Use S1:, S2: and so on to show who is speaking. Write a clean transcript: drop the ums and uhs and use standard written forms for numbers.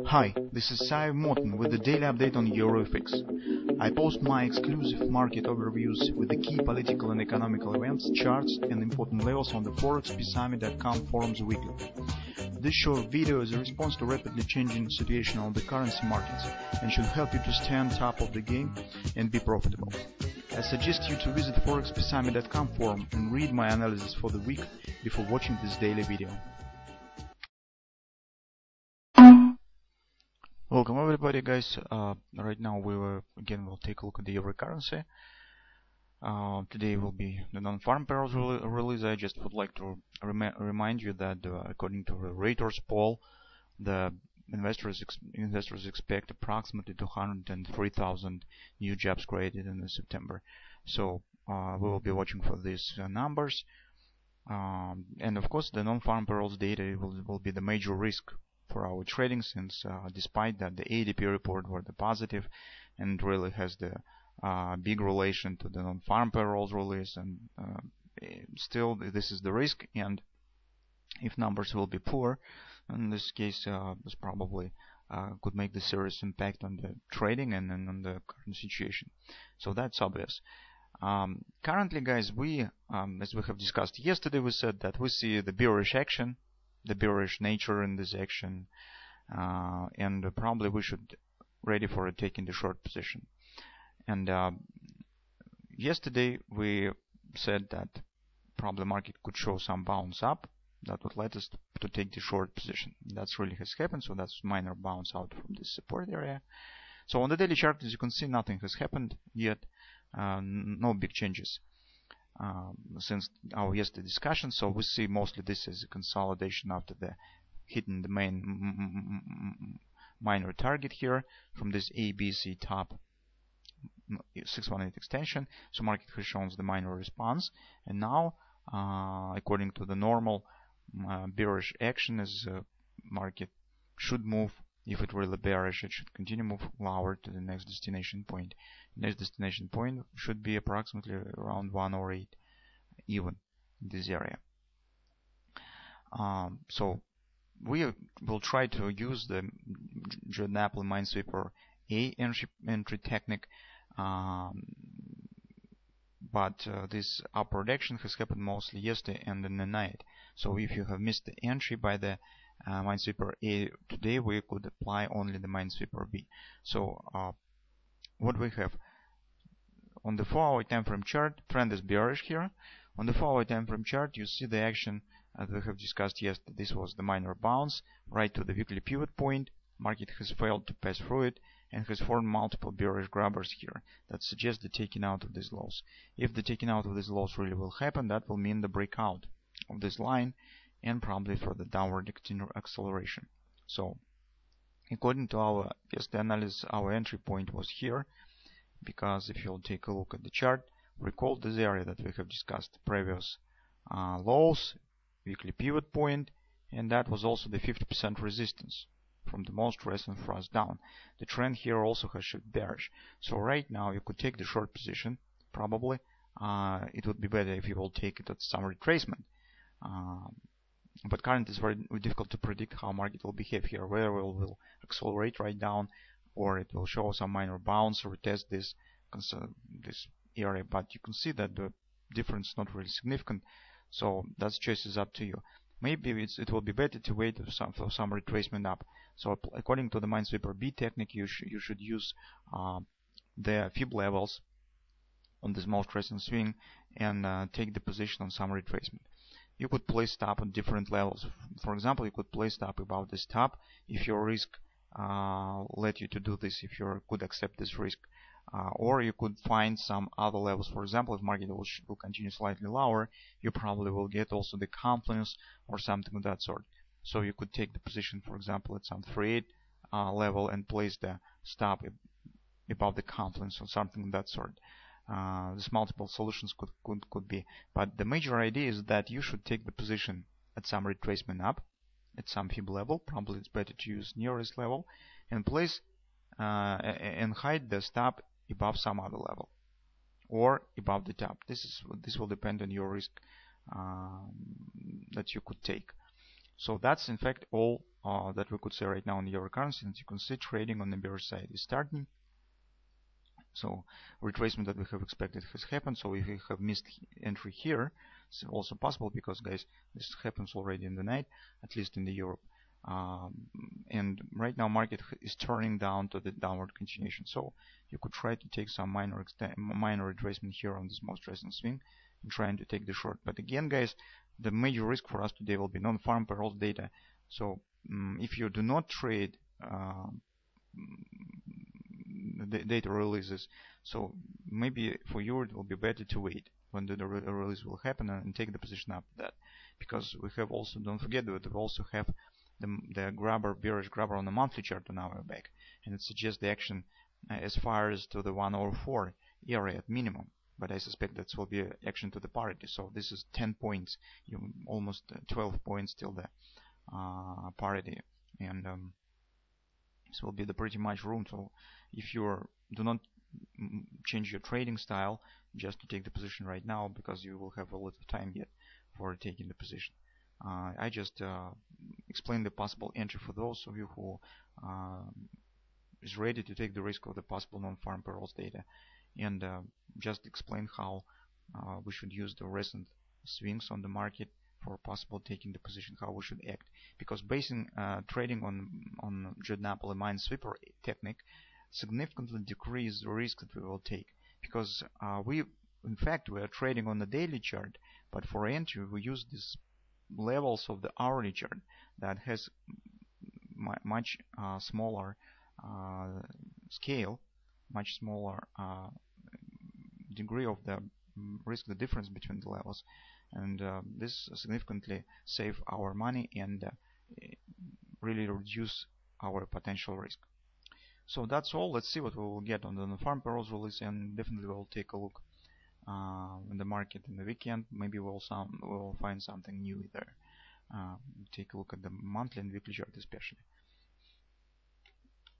S1: Hi, this is Sive Morten with the daily update on EuroFX. I post my exclusive market overviews with the key political and economical events, charts and important levels on the ForexPeaceArmy.com forums weekly. This short video is a response to rapidly changing situation on the currency markets and should help you to stay on top of the game and be profitable. I suggest you to visit ForexPeaceArmy.com forum and read my analysis for the week before watching this daily video. Welcome everybody, guys. Right now we'll take a look at the euro currency. Today will be the non-farm payrolls release. I just would like to remind you that according to the Reuters poll, the investors expect approximately 203,000 new jobs created in September. So we will be watching for these numbers. And of course, the non-farm payrolls data will be the major risk for our trading, since despite that the ADP report were the positive and really has the big relation to the non-farm payrolls release, and still this is the risk. And if numbers will be poor, in this case this probably could make the serious impact on the trading and on the current situation. So that's obvious. Currently, guys, we as we have discussed yesterday, we said that we see the bearish action, the bearish nature in this action, and probably we should ready for taking the short position. And yesterday we said that probably market could show some bounce up that would let us to take the short position. That's really has happened, so that's minor bounce out from this support area. So on the daily chart, as you can see, nothing has happened yet, no big changes since our yesterday discussion. So we see mostly this as a consolidation after the hitting the main minor target here from this ABC top 618 extension. So market has shown the minor response, and now according to the normal bearish action, as market should move. If it really bearish, it should continue move lower to the next destination point. Next destination point should be approximately around 108 even in this area. So we will try to use the Jordan Apple Minesweeper A entry technique, but this upward action has happened mostly yesterday and in the night. So if you have missed the entry by the Minesweeper A today, we could apply only the Minesweeper B. So what we have on the 4-hour time frame chart, trend is bearish here. On the 4-hour time frame chart, you see the action as we have discussed yesterday. This was the minor bounce right to the weekly pivot point. Market has failed to pass through it and has formed multiple bearish grabbers here that suggest the taking out of these lows. If the taking out of these lows really will happen, that will mean the breakout of this line and probably for the downward acceleration. So according to our yesterday analysis, our entry point was here, because if you'll take a look at the chart, recall this area that we have discussed, previous lows, weekly pivot point, and that was also the 50% resistance from the most recent thrust down. The trend here also has shifted bearish. So right now you could take the short position. Probably it would be better if you will take it at some retracement. But currently it's very difficult to predict how market will behave here, whether it will accelerate right down or it will show some minor bounce or retest this area. But you can see that the difference is not really significant, so that choice is up to you. Maybe it will be better to wait for some retracement up. So according to the Minesweeper B technique, you should use the fib levels on this most recent swing and take the position on some retracement. You could place stop on different levels. For example, you could place stop above this top if your risk let you to do this, if you could accept this risk, or you could find some other levels. For example, if market will continue slightly lower, you probably will get also the confluence or something of that sort. So you could take the position, for example, at some 38 level and place the stop above the confluence or something of that sort. There's multiple solutions could be, but the major idea is that you should take the position at some retracement up at some fib level. Probably it's better to use nearest level and place and hide the stop above some other level or above the top. This will depend on your risk that you could take. So that's in fact all that we could say right now on the euro currency. And you can see trading on the bearish side is starting. So retracement that we have expected has happened. So if we have missed entry here, it's also possible because, guys, this happens already in the night, at least in the Europe. And right now market is turning down to the downward continuation. So you could try to take some minor retracement here on this most recent swing and trying to take the short. But again, guys, the major risk for us today will be non-farm payrolls data. So if you do not trade the data releases, so maybe for you it will be better to wait when the release will happen and take the position after that, because we have also, don't forget that we also have the bearish grabber on the monthly chart on our back, and it suggests the action as far as to the 104 area at minimum. But I suspect that will be action to the parity. So this is 10 points, almost 12 points till the parity, and this will be the pretty much room. So if you do not change your trading style just to take the position right now, because you will have a lot of time yet for taking the position. I just explained the possible entry for those of you who is ready to take the risk of the possible non-farm payrolls data, and just explain how we should use the recent swings on the market for possible taking the position, how we should act. Because basing trading on Napoli minesweeper technique significantly decrease the risk that we will take, because in fact we are trading on the daily chart, but for entry we use these levels of the hourly chart that has much smaller scale, much smaller degree of the risk, the difference between the levels, and this significantly save our money and really reduce our potential risk. So that's all. Let's see what we will get on the farm payrolls release, and definitely we'll take a look in the market in the weekend. Maybe we'll find something new there. Take a look at the monthly and weekly chart especially.